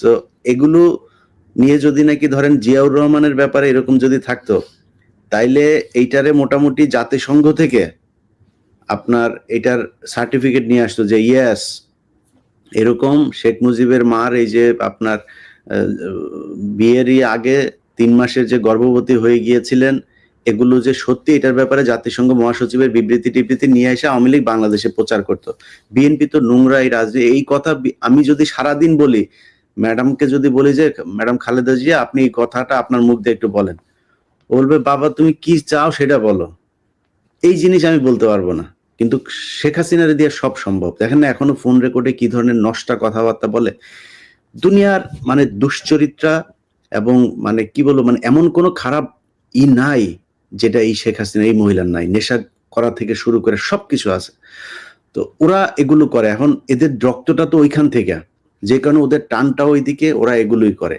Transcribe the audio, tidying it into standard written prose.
তো এগুলো নিয়ে যদি নাকি ধরেন জিয়াউর রহমানের ব্যাপারে এরকম যদি থাকতো, তাইলে এইটারে মোটামুটি জাতিসংঘ থেকে আপনার এটার সার্টিফিকেট নিয়ে আসতো যে ইয়েস, এরকম শেখ মুজিবের মার এই যে আপনার বিয়েরই আগে 3 মাসের যে গর্ভবতী হয়ে গিয়েছিলেন, এগুলো যে সত্যি, এটার ব্যাপারে জাতিসংঘ মহাসচিবের বিবৃতি টিবৃতি নিয়ে এসে আওয়ামী লীগ বাংলাদেশে প্রচার করতো। বিএনপি তো নোংরা, এই রাজনীতি, এই কথা আমি যদি সারাদিন বলি, ম্যাডামকে যদি বলি যে ম্যাডাম খালেদা জিয়া আপনি এই কথাটা আপনার মুখ দিয়ে একটু বলেন, বলবে বাবা তুমি কি চাও সেটা বলো। এই জিনিস আমি বলতে পারবো না, কিন্তু শেখ হাসিনার দিয়ে সব সম্ভব। দেখেন না এখনো ফোন রেকর্ডে কি ধরনের নষ্টা কথাবার্তা বলে। দুনিয়ার মানে দুশ্চরিত্রা এবং মানে কি বলবো, মানে এমন কোনো খারাপ নাই যেটা এই শেখ হাসিনা এই মহিলার নাই। নেশা করা থেকে শুরু করে সবকিছু আছে। তো ওরা এগুলো করে, এখন এদের রক্তটা তো ওইখান থেকে, যে কারণে ওদের টানটা ওইদিকে, ওরা এগুলোই করে।